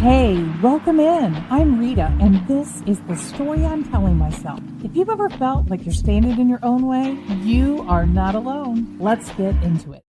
Hey, welcome in. I'm Rita, and this is the story I'm telling myself. If you've ever felt like you're standing in your own way, you are not alone. Let's get into it.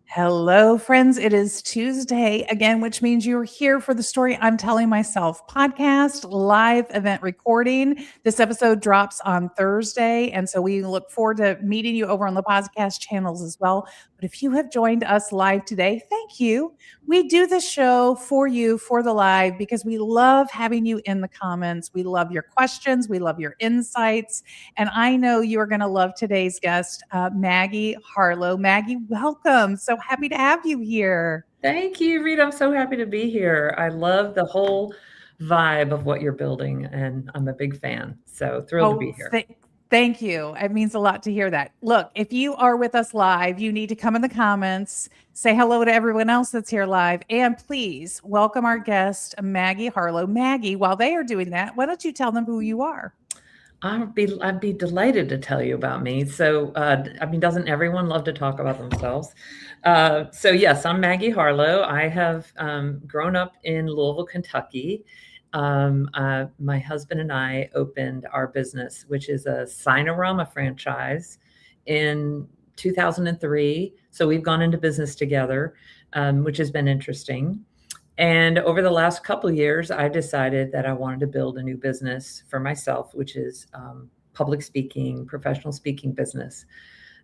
Hello, friends. It is Tuesday again, which means you're here for the Story I'm Telling Myself podcast live event recording. This episode drops on Thursday, and so we look forward to meeting you over on the podcast channels as well. But if you have joined us live today, thank you. We do this show for you for the live because we love having you in the comments. We love your questions. We love your insights. And I know you are going to love today's guest, Maggie Harlow. Maggie, welcome. So happy to have you here. Thank you, Rita. I'm so happy to be here. I love the whole vibe of what you're building, and I'm a big fan. So thrilled to be here. Thank you. It means a lot to hear that. Look, if you are with us live, you need to come in the comments, say hello to everyone else that's here live, and please welcome our guest, Maggie Harlow. Maggie, while they are doing that, why don't you tell them who you are? I'd be delighted to tell you about me. So, doesn't everyone love to talk about themselves? So yes, I'm Maggie Harlow. I have grown up in Louisville, Kentucky. My husband and I opened our business, which is a Sinorama franchise, in 2003. So we've gone into business together, which has been interesting. And over the last couple of years, I decided that I wanted to build a new business for myself, which is public speaking, professional speaking business.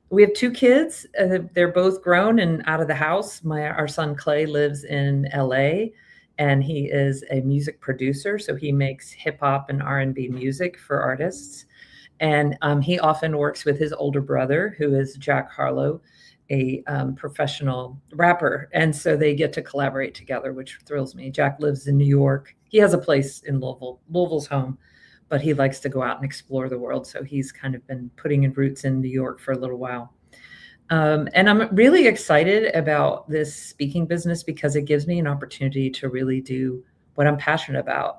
We have two kids. They're both grown and out of the house. Our son Clay lives in LA, and he is a music producer. So he makes hip hop and R&B music for artists. And he often works with his older brother, who is Jack Harlow, a professional rapper. And so they get to collaborate together, which thrills me. Jack lives in New York. He has a place in Louisville. Louisville's home, but he likes to go out and explore the world. So he's kind of been putting in roots in New York for a little while. And I'm really excited about this speaking business because it gives me an opportunity to really do what I'm passionate about,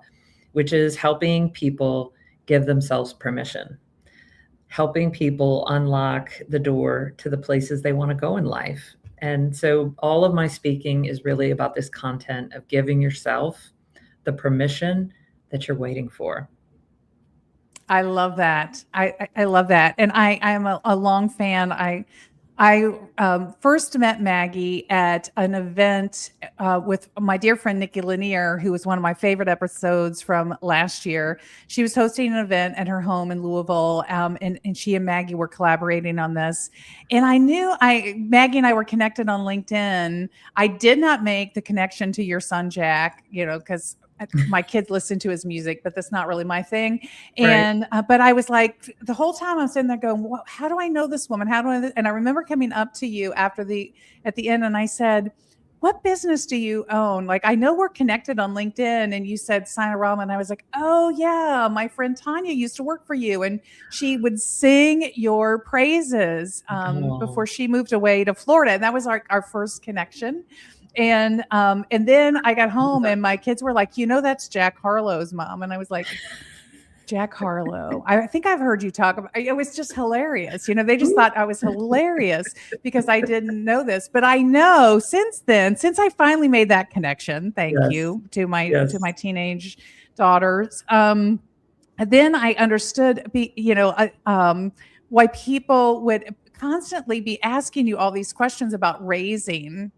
which is helping people give themselves permission, helping people unlock the door to the places they want to go in life. And so all of my speaking is really about this content of giving yourself the permission that you're waiting for. I love that. I love that. And I am a long fan. I first met Maggie at an event with my dear friend Nikki Lanier, who was one of my favorite episodes from last year. She was hosting an event at her home in Louisville, and she and Maggie were collaborating on this. And I knew Maggie and I were connected on LinkedIn. I did not make the connection to your son, Jack, because my kids listen to his music, but that's not really my thing. And, but I was like, the whole time I'm sitting there going, well, how do I know this woman? How do I, and I remember coming up to you at the end and I said, what business do you own? Like, I know we're connected on LinkedIn, and you said Sinorama. And I was like, oh yeah, my friend Tanya used to work for you, and she would sing your praises before she moved away to Florida. And that was our first connection. And then I got home and my kids were like, that's Jack Harlow's mom. And I was like, Jack Harlow. I think I've heard you talk about it. Was just hilarious. They just thought I was hilarious because I didn't know this. But I know since I finally made that connection, thank you to my teenage daughters. Then I understood why people would constantly be asking you all these questions about raising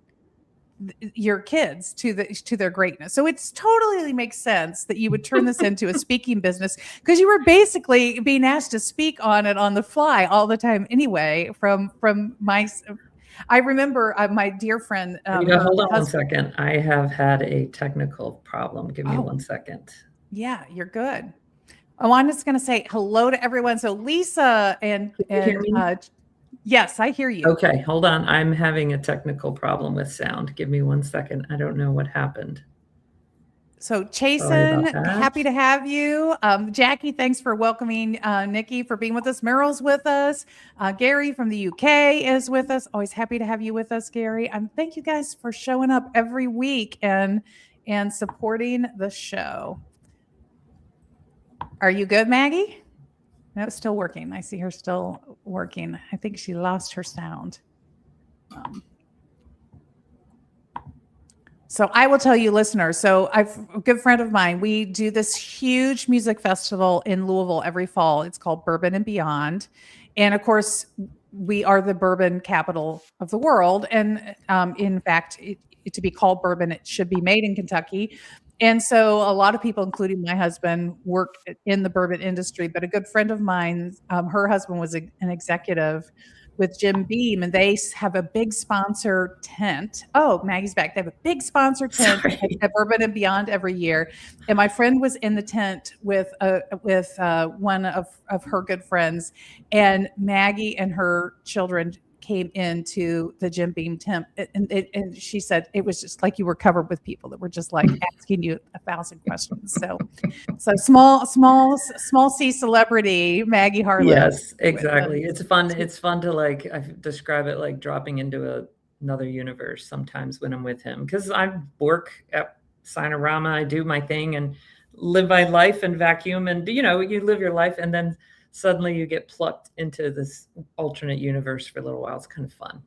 your kids to their greatness. So it's totally makes sense that you would turn this into a speaking business, because you were basically being asked to speak on it on the fly all the time anyway. I remember my dear friend. Hold on 1 second. I have had a technical problem. Give me 1 second. Yeah, you're good. Oh, I'm just going to say hello to everyone. So Lisa and yes, I hear you. Okay, hold on. I'm having a technical problem with sound. Give me 1 second. I don't know what happened. So Chasen, happy to have you. Jackie, thanks for welcoming Nikki, for being with us. Meryl's with us. Gary from the UK is with us. Always happy to have you with us, Gary. Thank you guys for showing up every week and supporting the show. Are you good, Maggie? No, it's still working. I see her still working. I think she lost her sound. So I will tell you, listeners. So I've a good friend of mine. We do this huge music festival in Louisville every fall. It's called Bourbon and Beyond, and of course, we are the bourbon capital of the world. And in fact, to be called bourbon, it should be made in Kentucky. And so a lot of people, including my husband, work in the bourbon industry. But a good friend of mine, her husband was an executive with Jim Beam, and they have a big sponsor tent. Oh, Maggie's back. They have a big sponsor tent Sorry. at Bourbon and Beyond every year. And my friend was in the tent with one of her good friends, and Maggie and her children came into the Jim Beam tent, and she said it was just like you were covered with people that were just like asking you 1,000 questions. So small C celebrity Maggie Harlow. Yes, exactly. It's fun. It's fun to like, I describe it like dropping into another universe sometimes when I'm with him, because I work at Sinorama, I do my thing and live my life and vacuum, and you live your life, and then suddenly you get plucked into this alternate universe for a little while. It's kind of fun.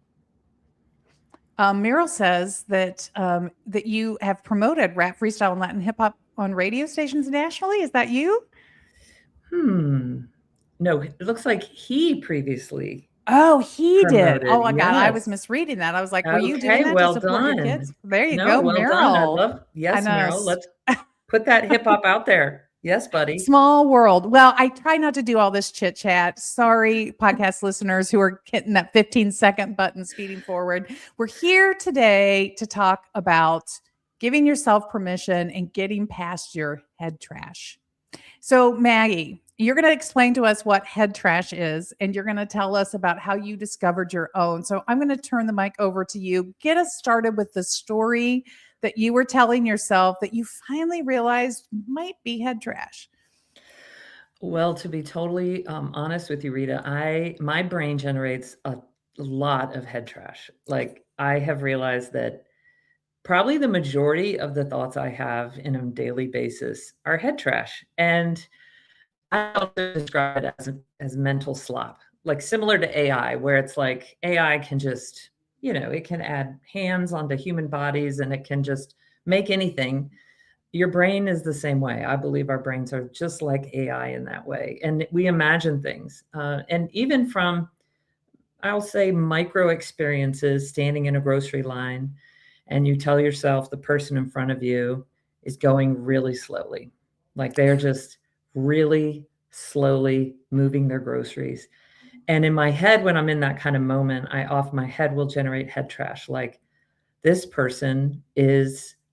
Meryl says that that you have promoted rap, freestyle, and Latin hip hop on radio stations nationally. Is that you? No, it looks like he previously Oh, he did. promoted. Oh my God, I was Yes. misreading that. I was like, were you doing Okay, that to well support your done. kids? There you No, go, well done. I Meryl. love, yes, know. Meryl. Let's put that hip hop out there. Yes, buddy. Small world. Well, I try not to do all this chit chat. Sorry, podcast listeners who are hitting that 15-second button speeding forward. We're here today to talk about giving yourself permission and getting past your head trash. So, Maggie, you're going to explain to us what head trash is, and you're going to tell us about how you discovered your own. So, I'm going to turn the mic over to you. Get us started with the story that you were telling yourself that you finally realized might be head trash. Well, to be totally honest with you, Rita, my brain generates a lot of head trash. Like, I have realized that probably the majority of the thoughts I have in a daily basis are head trash. And I also describe it as mental slop, like similar to AI, where it's like AI can just, it can add hands onto human bodies and it can just make anything. Your brain is the same way. I believe our brains are just like AI in that way. And we imagine things. And even from, I'll say, micro experiences, standing in a grocery line, and you tell yourself the person in front of you is going really slowly. Like they're just really slowly moving their groceries. And in my head, when I'm in that kind of moment, my head will generate head trash. Like, this person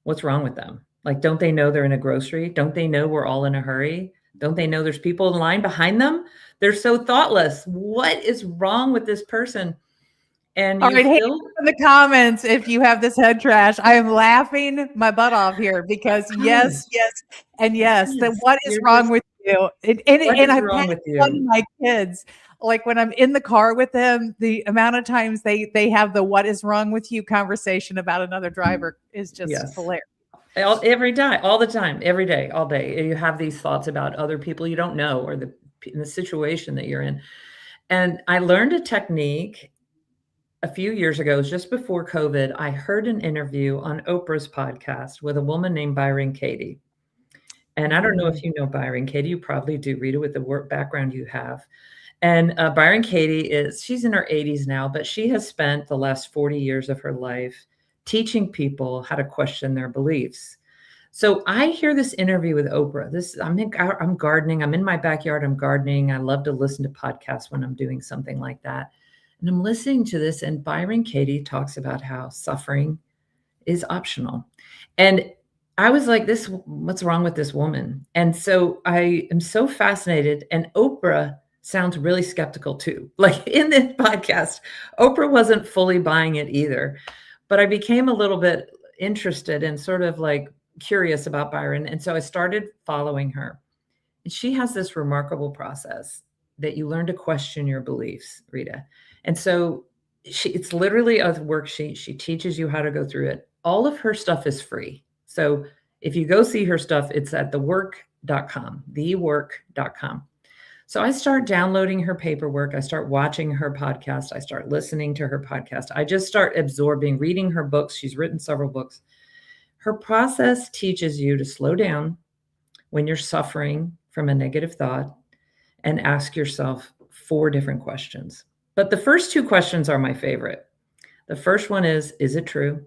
what's wrong with them? Like, don't they know they're in a grocery? Don't they know we're all in a hurry? Don't they know there's people in line behind them? They're so thoughtless. What is wrong with this person? And all you right, hey, feel in the comments if you have this head trash. I am laughing my butt off here because yes, and yes. Then what is wrong with you? And I've wrong had with you? one of my kids, like when I'm in the car with them, the amount of times they have the "what is wrong with you" conversation about another driver is just hilarious. Every day, all the time, every day, all day. You have these thoughts about other people you don't know or in the situation that you're in. And I learned a technique a few years ago, just before COVID. I heard an interview on Oprah's podcast with a woman named Byron Katie. And I don't know if you know Byron Katie. You probably do, Rita, with the work background you have. And Byron Katie she's in her 80s now, but she has spent the last 40 years of her life teaching people how to question their beliefs. So I hear this interview with Oprah. I'm gardening. I'm in my backyard. I'm gardening. I love to listen to podcasts when I'm doing something like that. And I'm listening to this, and Byron Katie talks about how suffering is optional. And I was like, what's wrong with this woman? And so I am so fascinated. And Oprah sounds really skeptical too. Like in this podcast, Oprah wasn't fully buying it either. But I became a little bit interested and sort of like curious about Byron. And so I started following her. And she has this remarkable process that you learn to question your beliefs, Rita. And so it's literally a worksheet. She teaches you how to go through it. All of her stuff is free. So if you go see her stuff, it's at thework.com. So I start downloading her paperwork. I start watching her podcast. I start listening to her podcast. I just start absorbing, reading her books. She's written several books. Her process teaches you to slow down when you're suffering from a negative thought and ask yourself 4 different questions. But the first 2 questions are my favorite. The first one is it true?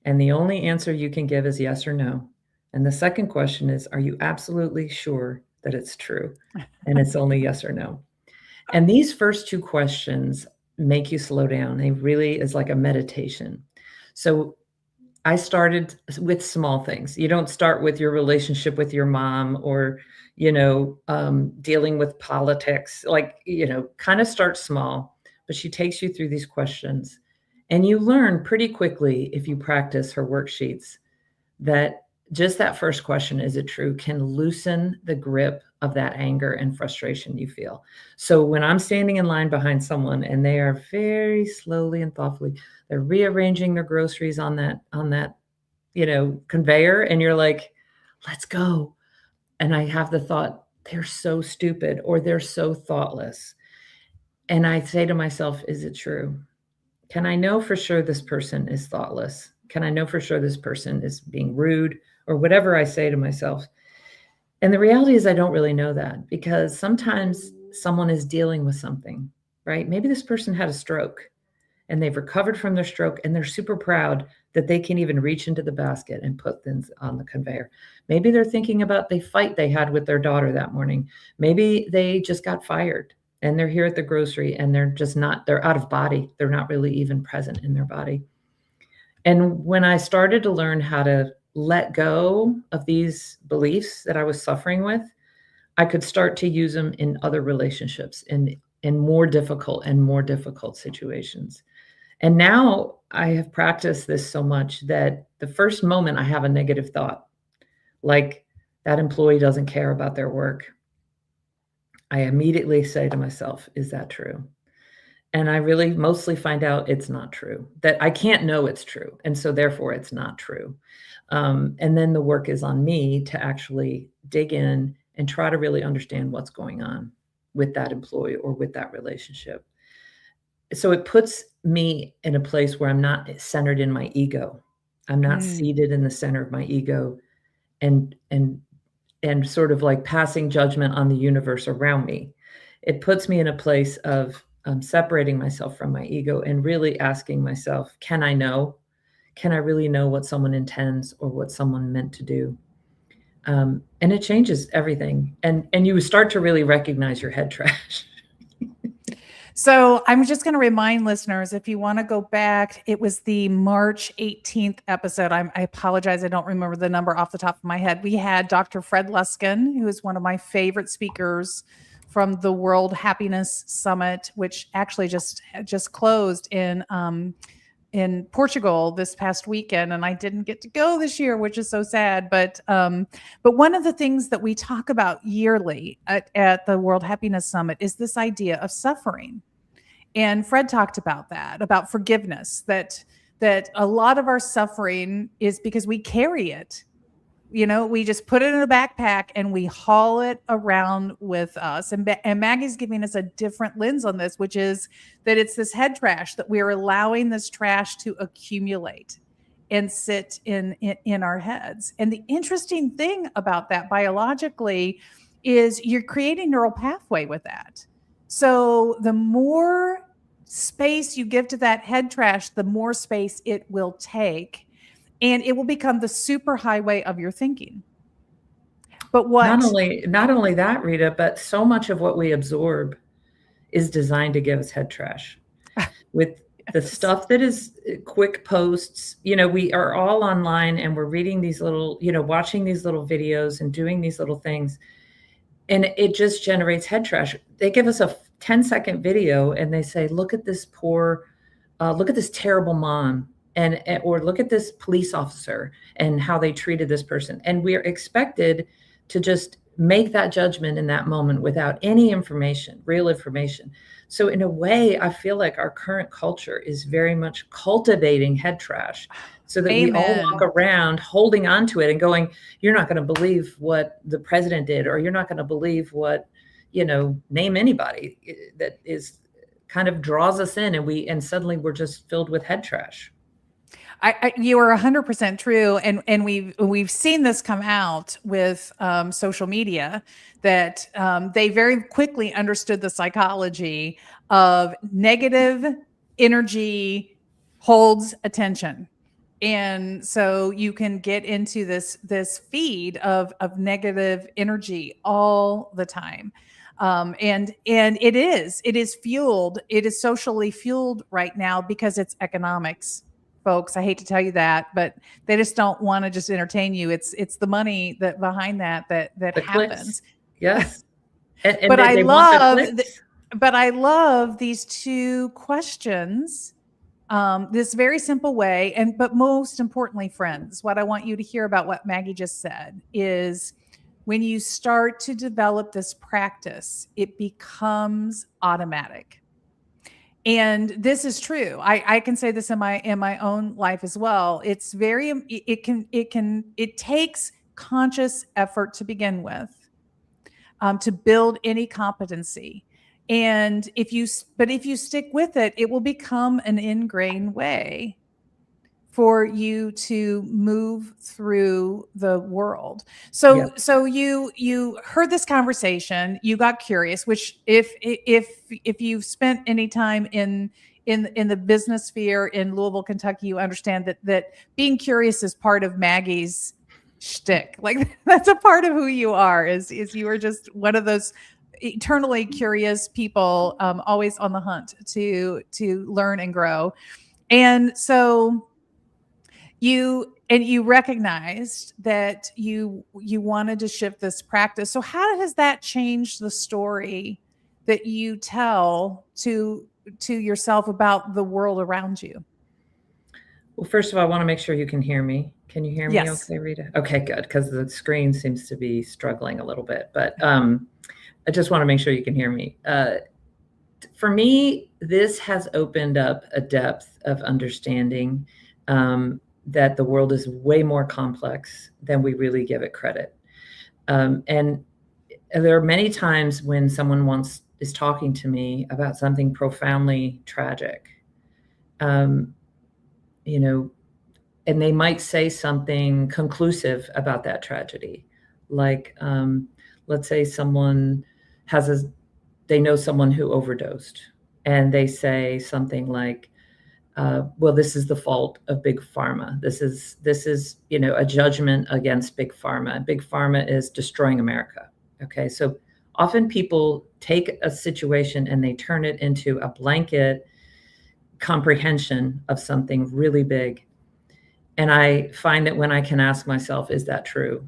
And the only answer you can give is yes or no. And the second question is, are you absolutely sure that it's true? And it's only yes or no. And these first 2 questions make you slow down. They really is like a meditation. So I started with small things. You don't start with your relationship with your mom or, dealing with politics, kind of start small, but she takes you through these questions. And you learn pretty quickly if you practice her worksheets that just that first question, is it true, can loosen the grip of that anger and frustration you feel. So when I'm standing in line behind someone and they are very slowly and thoughtfully, they're rearranging their groceries on that, conveyor, and you're like, let's go. And I have the thought, they're so stupid or they're so thoughtless. And I say to myself, is it true? Can I know for sure this person is thoughtless? Can I know for sure this person is being rude or whatever I say to myself? And the reality is I don't really know that because sometimes someone is dealing with something, right? Maybe this person had a stroke and they've recovered from their stroke and they're super proud that they can even reach into the basket and put things on the conveyor. Maybe they're thinking about the fight they had with their daughter that morning. Maybe they just got fired and they're here at the grocery and they're out of body. They're not really even present in their body. And when I started to learn how to let go of these beliefs that I was suffering with, I could start to use them in other relationships in more difficult situations. And now I have practiced this so much that the first moment I have a negative thought, like that employee doesn't care about their work, I immediately say to myself, is that true? And I really mostly find out it's not true, that I can't know it's true. And so therefore it's not true. And then the work is on me to actually dig in and try to really understand what's going on with that employee or with that relationship. So it puts me in a place where I'm not centered in my ego. I'm not seated in the center of my ego and sort of like passing judgment on the universe around me. It puts me in a place of separating myself from my ego and really asking myself, can I know? Can I really know what someone intends or what someone meant to do? And it changes everything. And you start to really recognize your head trash. So I'm just going to remind listeners, if you want to go back, it was the March 18th episode. I apologize. I don't remember the number off the top of my head. We had Dr. Fred Luskin, who is one of my favorite speakers from the World Happiness Summit, which actually just closed in Portugal this past weekend, and I didn't get to go this year, which is so sad. But one of the things that we talk about yearly at the World Happiness Summit is this idea of suffering. And Fred talked about that, about forgiveness, that a lot of our suffering is because we carry it. We just put it in a backpack and we haul it around with us. And Maggie's giving us a different lens on this, which is that it's this head trash, that we're allowing this trash to accumulate and sit in our heads. And the interesting thing about that biologically is you're creating neural pathway with that. So the more space you give to that head trash, the more space it will take. And it will become the super highway of your thinking. But not only that, Rita, but so much of what we absorb is designed to give us head trash. With the stuff that is quick posts, we are all online and we're reading these little, watching these little videos and doing these little things. And it just generates head trash. They give us a 10-second video and they say, look at this terrible mom. Or look at this police officer and how they treated this person. And we're expected to just make that judgment in that moment without any information, real information. So in a way, I feel like our current culture is very much cultivating head trash so that we all walk around holding on to it and going, you're not going to believe what the president did, or you're not going to believe what, name anybody that is kind of draws us in, and suddenly we're just filled with head trash. You are 100% true, and we've seen this come out with social media that they very quickly understood the psychology of negative energy holds attention, and so you can get into this feed of negative energy all the time. And it is fueled, it is socially fueled right now because it's economics, folks. I hate to tell you that, but they just don't want to just entertain you. It's the money that behind that The clicks. happens. Yes. And But they want the clicks. I love these two questions, this very simple way. And but most importantly, friends, what I want you to hear about what Maggie just said is when you start to develop this practice, it becomes automatic. And this is true. I can say this in my own life as well. It's very it takes conscious effort to begin with, to build any competency. And if you stick with it, it will become an ingrained way for you to move through the world. Yeah. So you heard this conversation, you got curious, which if you've spent any time in the business sphere in Louisville, Kentucky, you understand that being curious is part of Maggie's shtick. Like that's a part of who you are. Is you are just one of those eternally curious people, always on the hunt to learn and grow. And so you recognized that you wanted to shift this practice. So how has that changed the story that you tell to yourself about the world around you? Well, first of all, I want to make sure you can hear me. Can you hear me Yes. okay, Rita? Okay, good, because the screen seems to be struggling a little bit. But I just want to make sure you can hear me. For me, this has opened up a depth of understanding that the world is way more complex than we really give it credit. And there are many times when someone is talking to me about something profoundly tragic, you know, and they might say something conclusive about that tragedy. Like, let's say they know someone who overdosed, and they say something like, well, this is the fault of big pharma. This is, a judgment against big pharma. Big pharma is destroying America. Okay. So often people take a situation and they turn it into a blanket comprehension of something really big. And I find that when I can ask myself, is that true?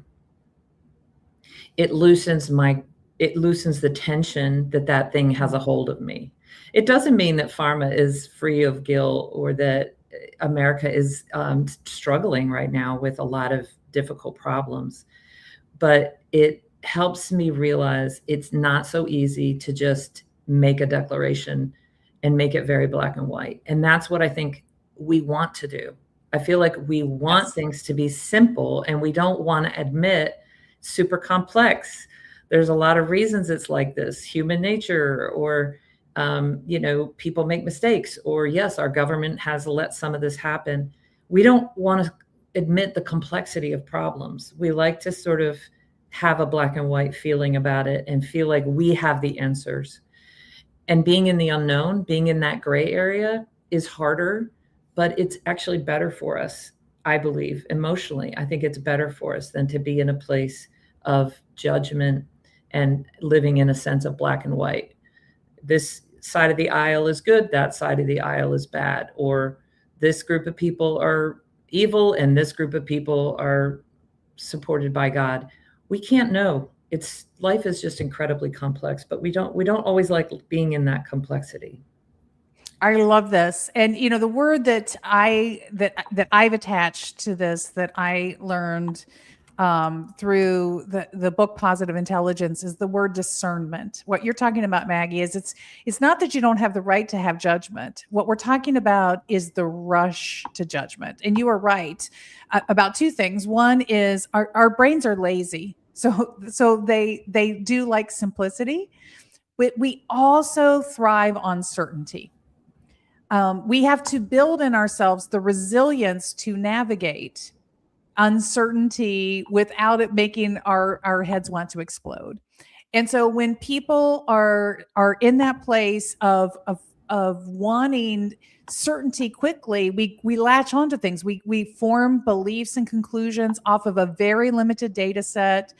It loosens the tension that thing has a hold of me. It doesn't mean that pharma is free of guilt or that America is struggling right now with a lot of difficult problems, but it helps me realize it's not so easy to just make a declaration and make it very black and white. And that's what I think we want to do. I feel like we want Yes. things to be simple, and we don't want to admit super complex. There's a lot of reasons it's like this: human nature, or people make mistakes, or yes, our government has let some of this happen. We don't want to admit the complexity of problems. We like to sort of have a black and white feeling about it and feel like we have the answers. And being in the unknown, being in that gray area is harder, but it's actually better for us, I believe, emotionally. I think it's better for us than to be in a place of judgment and living in a sense of black and white. This side of the aisle is good, that side of the aisle is bad, or this group of people are evil and this group of people are supported by God. We can't know. Life is just incredibly complex, but we don't always like being in that complexity. I love this. And the word that I've attached to this, that I learned through the book Positive Intelligence, is the word discernment. What you're talking about, Maggie, is it's not that you don't have the right to have judgment. What we're talking about is the rush to judgment. And you are right about two things. One is our brains are lazy. So they do like simplicity, but we also thrive on certainty. We have to build in ourselves the resilience to navigate uncertainty without it making our heads want to explode. And so when people are in that place of wanting certainty quickly, we latch onto things. We form beliefs and conclusions off of a very limited data set.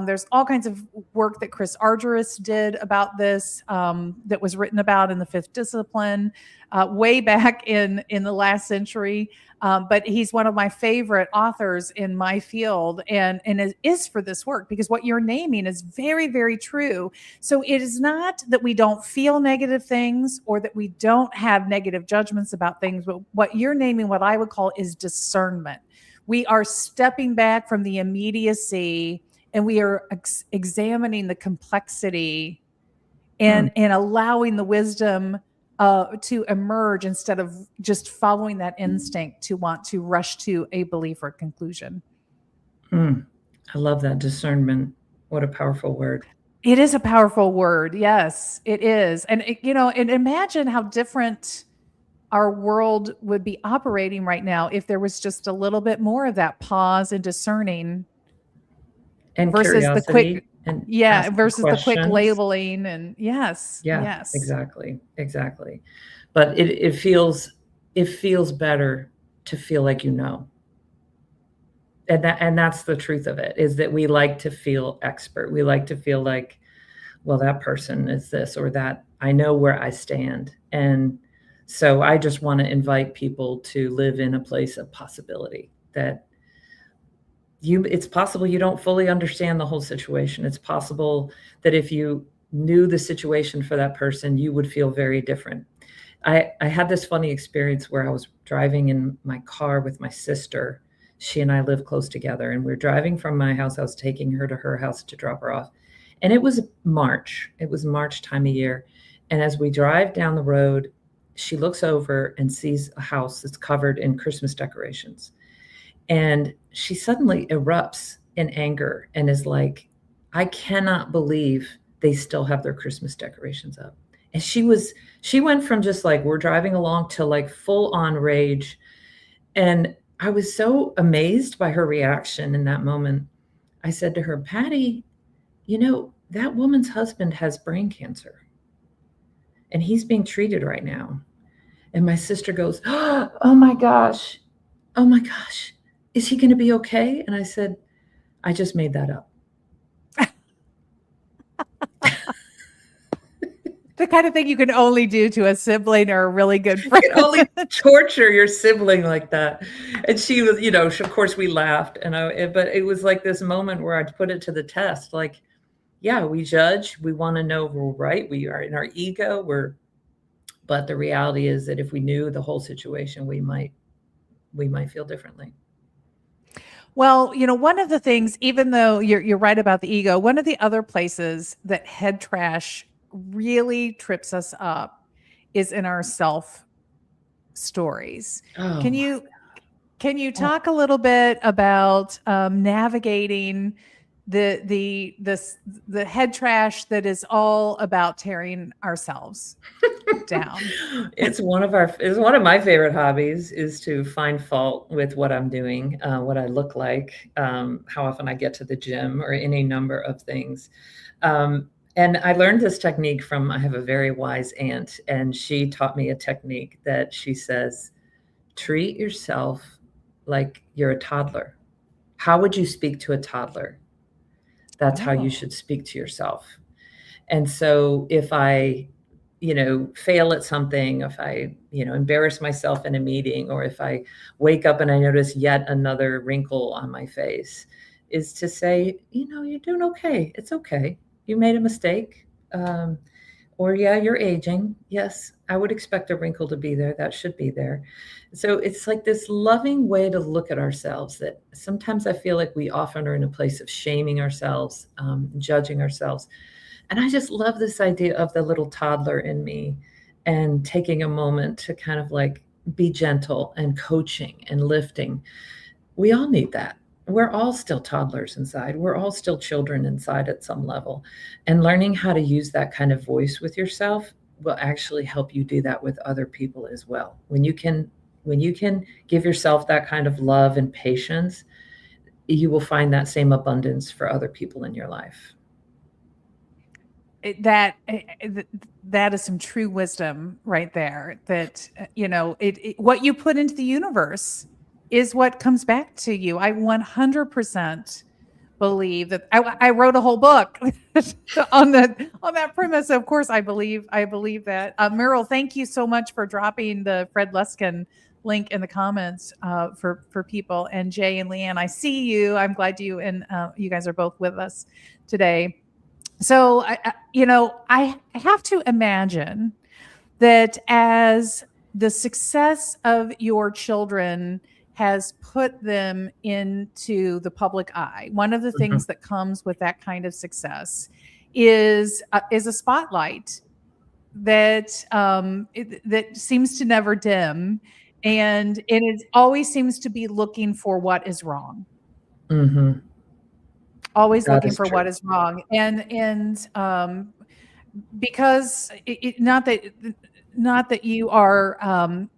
There's all kinds of work that Chris Argyris did about this, that was written about in the Fifth Discipline, way back in the last century. But he's one of my favorite authors in my field, and it is for this work, because what you're naming is very, very true. So it is not that we don't feel negative things or that we don't have negative judgments about things, but what you're naming, what I would call, is discernment. We are stepping back from the immediacy, and we are examining the complexity and allowing the wisdom to emerge, instead of just following that instinct to want to rush to a belief or conclusion. I love that, discernment. What a powerful word. It is a powerful word. Yes, it is. And and imagine how different our world would be operating right now if there was just a little bit more of that pause and discerning, and versus the quick, versus the quick questions. labeling. And yes. Exactly. But it feels better to feel like, and that's the truth of it, is that we like to feel expert. We like to feel like, well, that person is this or that. I know where I stand. And so I just want to invite people to live in a place of possibility, that it's possible you don't fully understand the whole situation. It's possible that if you knew the situation for that person, you would feel very different. I had this funny experience where I was driving in my car with my sister. She and I live close together, and we were driving from my house. I was taking her to her house to drop her off. And it was March. It was March time of year. And as we drive down the road, she looks over and sees a house that's covered in Christmas decorations. And she suddenly erupts in anger and is like, I cannot believe they still have their Christmas decorations up. And she went from just like, we're driving along, to like full on rage. And I was so amazed by her reaction in that moment. I said to her, Patty, that woman's husband has brain cancer, and he's being treated right now. And my sister goes, oh my gosh, is he going to be okay? And I said, I just made that up. The kind of thing you can only do to a sibling or a really good friend. You can only torture your sibling like that. And she was, of course we laughed. But it was like this moment where I'd put it to the test. Like, yeah, we judge. We want to know we're right. We are in our ego. But the reality is that if we knew the whole situation, we might feel differently. Well, one of the things, even though you're right about the ego, one of the other places that head trash really trips us up is in our self stories. Oh, can you talk a little bit about navigating the head trash that is all about tearing ourselves down? It's one of my favorite hobbies, is to find fault with what I'm doing, what I look like, how often I get to the gym, or any number of things. And I learned this technique I have a very wise aunt, and she taught me a technique that she says, treat yourself like you're a toddler. How would you speak to a toddler? That's how you should speak to yourself. And so if I, fail at something, if I, embarrass myself in a meeting, or if I wake up and I notice yet another wrinkle on my face, is to say, you're doing okay. It's okay. You made a mistake. Or yeah, you're aging. Yes, I would expect a wrinkle to be there. That should be there. So it's like this loving way to look at ourselves, that sometimes I feel like we often are in a place of shaming ourselves, judging ourselves. And I just love this idea of the little toddler in me, and taking a moment to kind of like be gentle and coaching and lifting. We all need that. We're all still toddlers inside. We're all still children inside at some level. And learning how to use that kind of voice with yourself will actually help you do that with other people as well. When you can give yourself that kind of love and patience, you will find that same abundance for other people in your life. That is some true wisdom right there. That what you put into the universe is what comes back to you. I 100% believe that. I wrote a whole book on that premise. Of course, I believe that. Meryl, thank you so much for dropping the Fred Luskin link in the comments for people. And Jay and Leanne, I see you. I'm glad you guys are both with us today. So I have to imagine that as the success of your children has put them into the public eye, one of the things that comes with that kind of success is a spotlight that that seems to never dim, and it always seems to be looking for what is wrong. Mm-hmm. Always That looking is for true. what is wrong, and because not that you are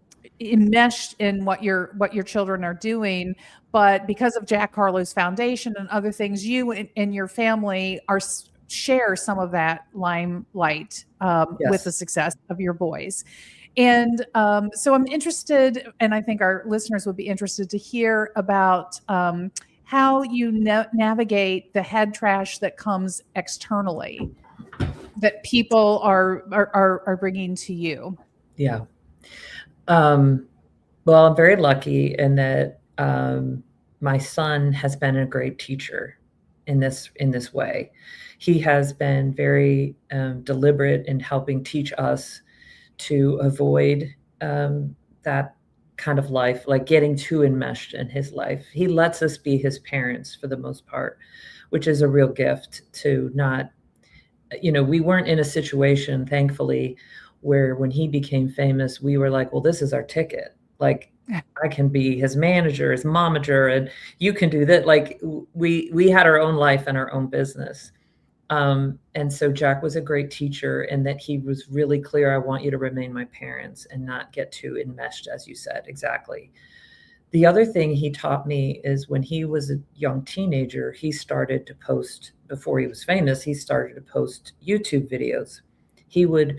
enmeshed in what your children are doing, but because of Jack Harlow's foundation and other things, you and your family share some of that limelight with the Yes. success of your boys. And so I'm interested, and I think our listeners would be interested to hear about how you navigate the head trash that comes externally, that people are bringing to you. Yeah. Well, I'm very lucky in that my son has been a great teacher in this way. He has been very deliberate in helping teach us to avoid that kind of life, like getting too enmeshed in his life. He lets us be his parents for the most part, which is a real gift to not, we weren't in a situation, thankfully, where when he became famous, we were like, well, this is our ticket. Like, I can be his manager, his momager, and you can do that. Like, we had our own life and our own business. And so Jack was a great teacher in that he was really clear, I want you to remain my parents and not get too enmeshed, as you said. Exactly. The other thing he taught me is when he was a young teenager, he started to post, before he was famous, he started to post YouTube videos. He would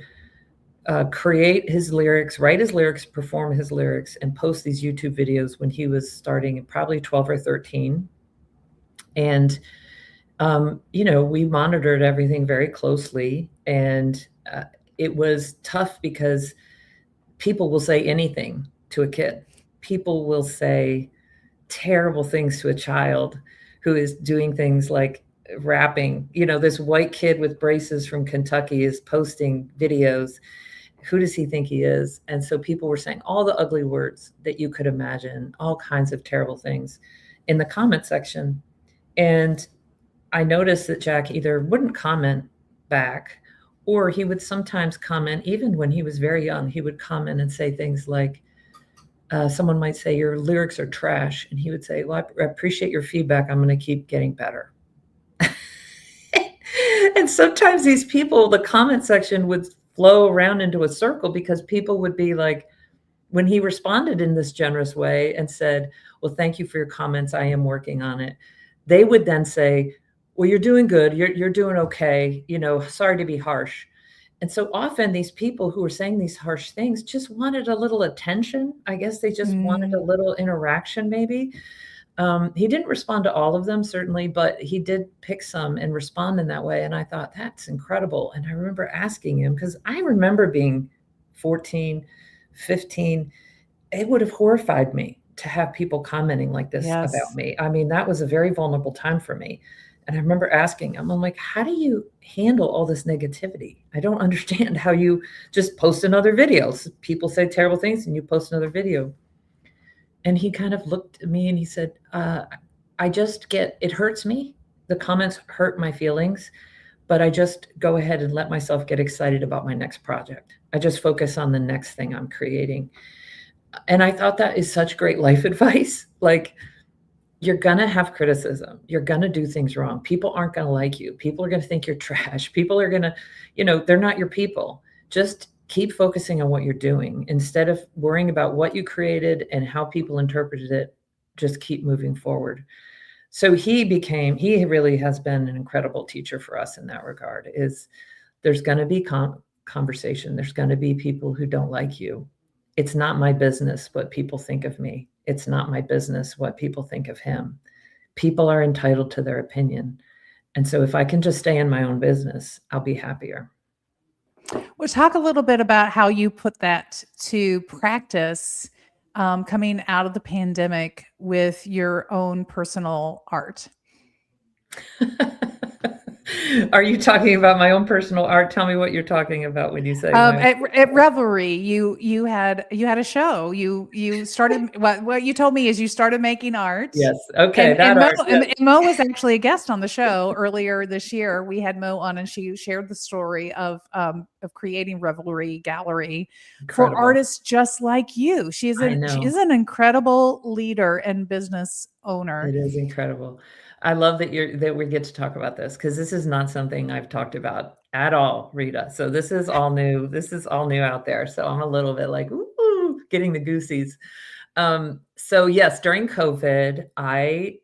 create his lyrics, write his lyrics, perform his lyrics, and post these YouTube videos when he was starting at probably 12 or 13. And we monitored everything very closely, and it was tough because people will say anything to a kid. People will say terrible things to a child who is doing things like rapping. This white kid with braces from Kentucky is posting videos. Who does he think he is? And so people were saying all the ugly words that you could imagine, all kinds of terrible things in the comment section. And I noticed that Jack either wouldn't comment back, or he would sometimes comment, even when he was very young, he would comment and say things like, someone might say, your lyrics are trash. And he would say, well, I appreciate your feedback. I'm going to keep getting better. And sometimes these people, the comment section would flow around into a circle because people would be like, when he responded in this generous way and said, well, thank you for your comments, I am working on it, they would then say, well, you're doing good. You're doing okay. Sorry to be harsh. And so often these people who were saying these harsh things just wanted a little attention. I guess they just wanted a little interaction, maybe. He didn't respond to all of them, certainly, but he did pick some and respond in that way. And I thought, that's incredible. And I remember asking him, because I remember being 14, 15, it would have horrified me to have people commenting like this about me. I mean, that was a very vulnerable time for me. And I remember asking him, I'm like, how do you handle all this negativity? I don't understand how you just post another video. People say terrible things and you post another video. And he kind of looked at me and he said, it hurts me. The comments hurt my feelings, but I just go ahead and let myself get excited about my next project. I just focus on the next thing I'm creating. And I thought that is such great life advice. Like, you're going to have criticism. You're going to do things wrong. People aren't going to like you. People are going to think you're trash. People are going to, they're not your people. just keep focusing on what you're doing instead of worrying about what you created and how people interpreted it. Just keep moving forward. So he really has been an incredible teacher for us in that regard. Is there's going to be conversation. There's going to be people who don't like you. It's not my business what people think of me. It's not my business what people think of him. People are entitled to their opinion. And so if I can just stay in my own business, I'll be happier. Well, talk a little bit about how you put that to practice coming out of the pandemic with your own personal art. Are you talking about my own personal art? Tell me what you're talking about when you say at Revelry, you had a show. You started what you told me is you started making art. Yes. Okay. And Mo was actually a guest on the show earlier this year. We had Mo on, and she shared the story of creating Revelry Gallery for artists just like you. She is an incredible leader and business owner. It is incredible. I love that we get to talk about this, because this is not something I've talked about at all, Rita. So this is all new. This is all new out there. So I'm a little bit like, ooh, getting the goosies. So yes, during COVID, I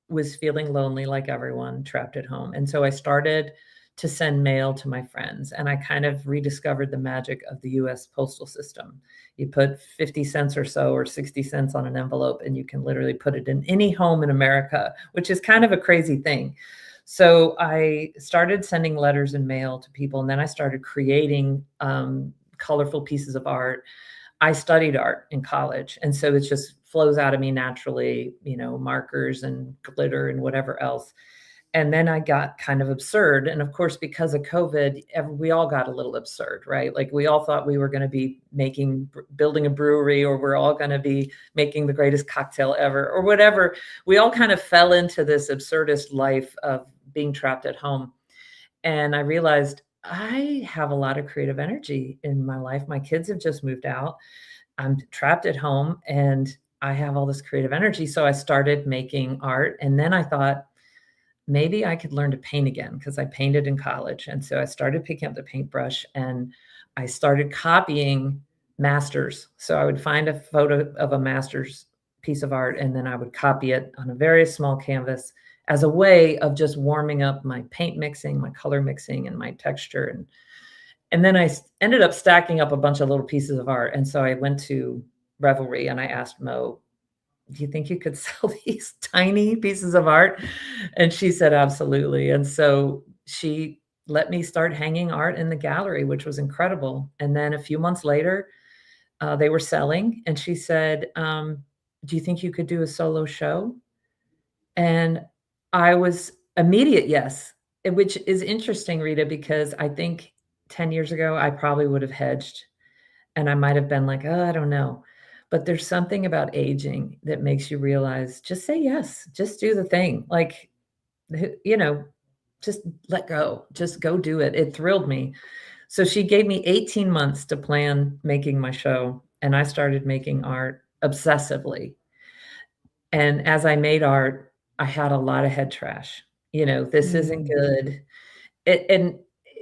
was feeling lonely like everyone, trapped at home. And so I started to send mail to my friends, and I kind of rediscovered the magic of the US postal system. You put 50 cents or so, or 60 cents on an envelope, and you can literally put it in any home in America, which is kind of a crazy thing. So I started sending letters and mail to people, and then I started creating colorful pieces of art. I studied art in college, and so it just flows out of me naturally, markers and glitter and whatever else. And then I got kind of absurd. And of course, because of COVID, we all got a little absurd, right? Like we all thought we were going to be building a brewery, or we're all going to be making the greatest cocktail ever, or whatever. We all kind of fell into this absurdist life of being trapped at home. And I realized I have a lot of creative energy in my life. My kids have just moved out. I'm trapped at home, and I have all this creative energy. So I started making art. And then I thought, maybe I could learn to paint again, because I painted in college. And so I started picking up the paintbrush, and I started copying masters. So I would find a photo of a master's piece of art, and then I would copy it on a very small canvas as a way of just warming up my paint mixing, my color mixing, and my texture. And then I ended up stacking up a bunch of little pieces of art. And so I went to Revelry, and I asked Mo, do you think you could sell these tiny pieces of art? And she said, absolutely. And so she let me start hanging art in the gallery, which was incredible. And then a few months later, they were selling. And she said, do you think you could do a solo show? And I was immediate yes, which is interesting, Rita, because I think 10 years ago, I probably would have hedged, and I might have been like, oh, I don't know. But there's something about aging that makes you realize, just say yes, just do the thing. Like, just let go, just go do it. It thrilled me. So she gave me 18 months to plan making my show, and I started making art obsessively. And as I made art, I had a lot of head trash. This isn't good. And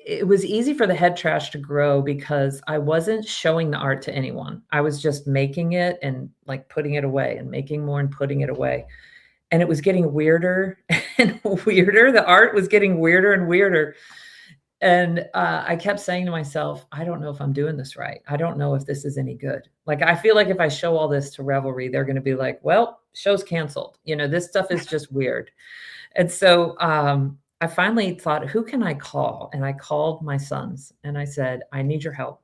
it was easy for the head trash to grow because I wasn't showing the art to anyone. I was just making it and like putting it away, and making more and putting it away. And it was getting weirder and weirder. The art was getting weirder and weirder. And I kept saying to myself, I don't know if I'm doing this right. I don't know if this is any good. Like, I feel like if I show all this to Revelry, they're going to be like, well, show's canceled. This stuff is just weird. And so I finally thought, who can I call? And I called my sons, and I said, I need your help.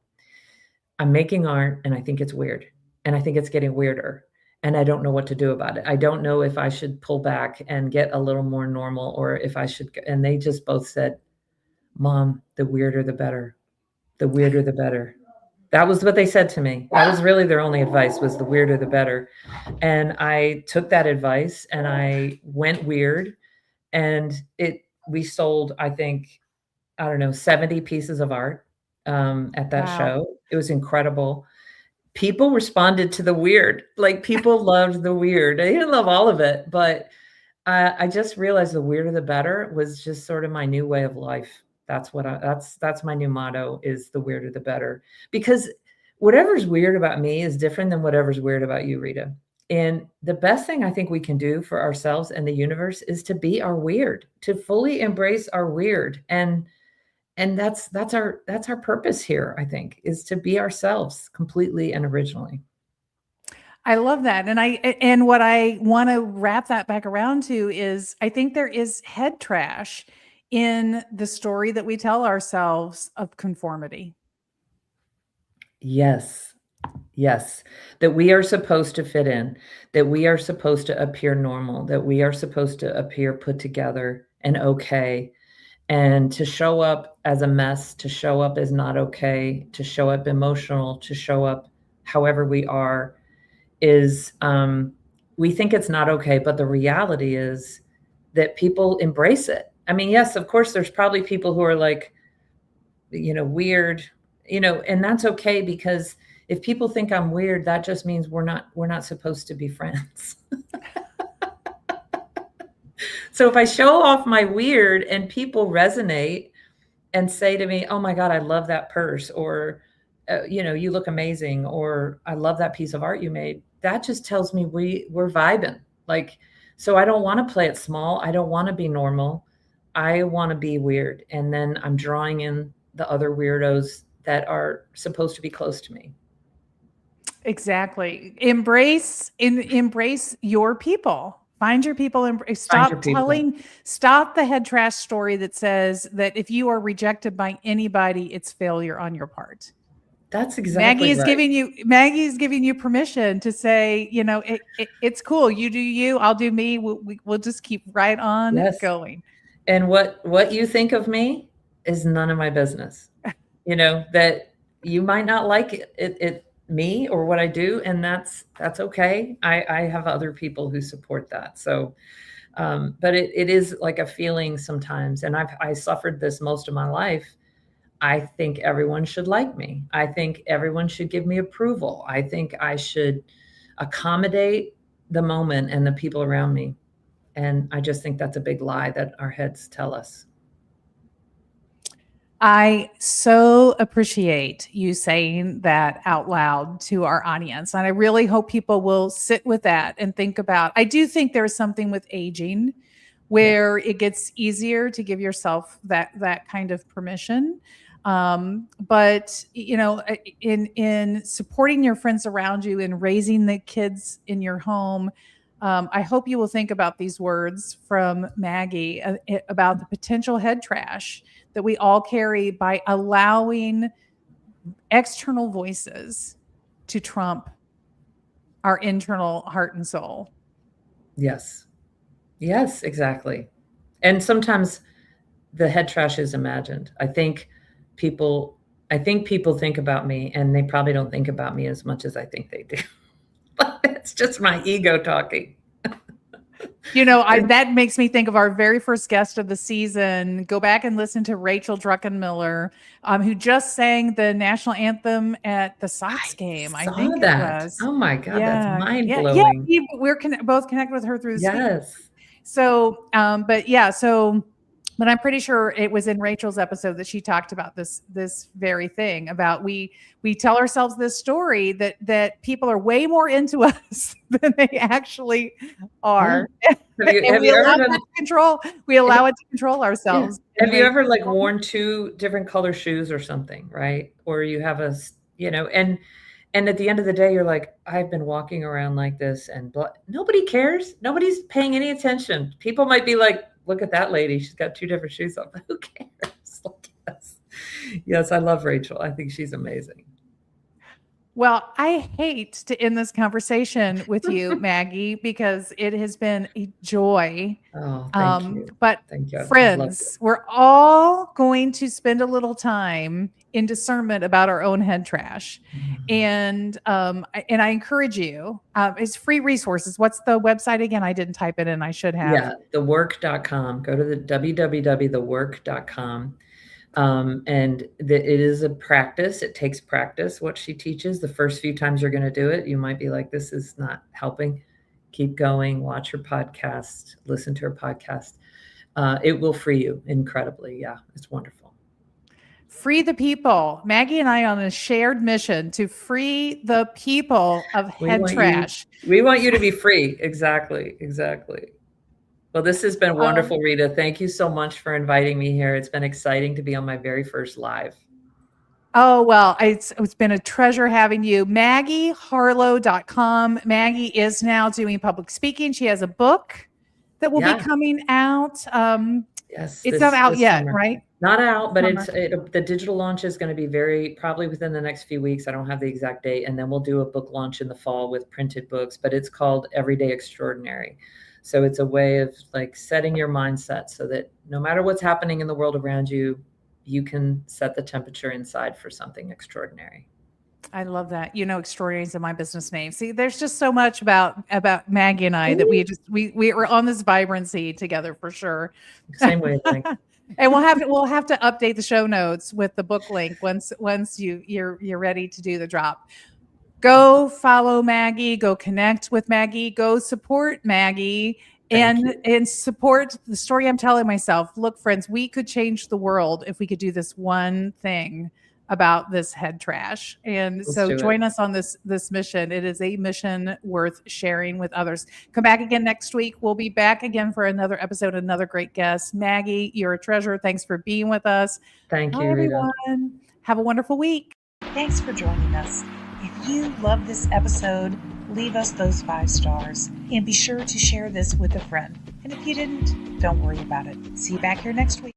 I'm making art, and I think it's weird, and I think it's getting weirder, and I don't know what to do about it. I don't know if I should pull back and get a little more normal, or if I should. And they just both said, Mom, the weirder, the better. The weirder, the better. That was what they said to me. That was really their only advice, was the weirder, the better. And I took that advice, and I went weird, and we sold, I think, 70 pieces of art at that show. It was incredible. People responded to the weird. Like, people loved the weird. They didn't love all of it, but I just realized the weirder, the better was just sort of my new way of life. That's my new motto, is the weirder the better. Because whatever's weird about me is different than whatever's weird about you, Rita. And the best thing I think we can do for ourselves and the universe is to be our weird, to fully embrace our weird. And that's our purpose here, I think, is to be ourselves completely and originally. I love that. And what I want to wrap that back around to is I think there is head trash in the story that we tell ourselves of conformity. Yes. Yes. That we are supposed to fit in, that we are supposed to appear normal, that we are supposed to appear put together and okay, and to show up as a mess, to show up as not okay, to show up emotional, to show up however we are is, we think it's not okay, but the reality is that people embrace it. I mean, yes, of course, there's probably people who are like, weird, and that's okay, because if people think I'm weird, that just means we're not supposed to be friends. So if I show off my weird and people resonate and say to me, "Oh my God, I love that purse," or, "You look amazing," or, "I love that piece of art you made," that just tells me we're vibing. Like, so I don't want to play it small. I don't want to be normal. I want to be weird. And then I'm drawing in the other weirdos that are supposed to be close to me. Exactly. Embrace your people. Find your people and Find your people. stop the head trash story that says that if you are rejected by anybody, it's failure on your part. That's exactly right. Maggie is giving you permission to say, it's cool. You do you, I'll do me. We'll just keep right on Yes. going. And what you think of me is none of my business. That you might not like it me or what I do, and that's okay. I have other people who support that. So, but it is like a feeling sometimes, and I suffered this most of my life. I think everyone should like me. I think everyone should give me approval. I think I should accommodate the moment and the people around me. And I just think that's a big lie that our heads tell us. I so appreciate you saying that out loud to our audience. And I really hope people will sit with that and think about. I do think there's something with aging where it gets easier to give yourself that kind of permission. But in supporting your friends around you and raising the kids in your home, I hope you will think about these words from Maggie about the potential head trash that we all carry by allowing external voices to trump our internal heart and soul. Yes. Yes, exactly. And sometimes the head trash is imagined. I think people think about me, and they probably don't think about me as much as I think they do. But it's just my ego talking. That makes me think of our very first guest of the season. Go back and listen to Rachel Druckenmiller, who just sang the national anthem at the Sox game. I think it was. Oh my God, Yeah, that's mind yeah, blowing. yeah. We're both connected with her through the Yes. So, but I'm pretty sure it was in Rachel's episode that she talked about this very thing about we tell ourselves this story that people are way more into us than they actually are. Yeah. Have you ever done control? We allow it to control ourselves. Yeah. Have you ever worn two different color shoes or something, right? Or you have and at the end of the day, you're like, I've been walking around like this, and nobody cares. Nobody's paying any attention. People might be like, look at that lady. She's got two different shoes on. Who cares? Yes, I love Rachel. I think she's amazing. Well, I hate to end this conversation with you, Maggie, because it has been a joy. Oh, thank you. But thank you. Friends, we're all going to spend a little time in discernment about our own head trash. Mm-hmm. And I encourage you, it's free resources. What's the website again? I didn't type it in. I should have. Yeah, thework.com. Go to the www.thework.com. And it is a practice. It takes practice, what she teaches. The first few times you're going to do it, you might be like, this is not helping. Keep going, watch her podcast, listen to her podcast. It will free you incredibly. Yeah, it's wonderful. Free the people. Maggie and I on a shared mission to free the people of head trash. We want you to be free. Exactly. Exactly. Well, this has been wonderful, Rita. Thank you so much for inviting me here. It's been exciting to be on my very first live. Oh, well, it's been a treasure having you. MaggieHarlow.com. Maggie is now doing public speaking. She has a book that will be coming out. Yes. It's not out yet, summer. right? Not out, but the digital launch is going to be probably within the next few weeks. I don't have the exact date. And then we'll do a book launch in the fall with printed books, but it's called Everyday Extraordinary. So it's a way of like setting your mindset so that no matter what's happening in the world around you, you can set the temperature inside for something extraordinary. I love that. Extraordinary is in my business name. See, there's just so much about Maggie and I that we were on this vibrancy together for sure. Same wavelength. And we'll have to update the show notes with the book link once you're ready to do the drop. Go follow Maggie, go connect with Maggie, go support Maggie, and support the story I'm telling myself. Look, friends, we could change the world if we could do this one thing about this head trash. And so join us on this mission. It is a mission worth sharing with others. Come back again next week. We'll be back again for another episode, another great guest. Maggie, you're a treasure. Thanks for being with us. Thank you, everyone. Rita. Have a wonderful week. Thanks for joining us. If you love this episode, leave us those 5 stars and be sure to share this with a friend. And if you didn't, don't worry about it. See you back here next week.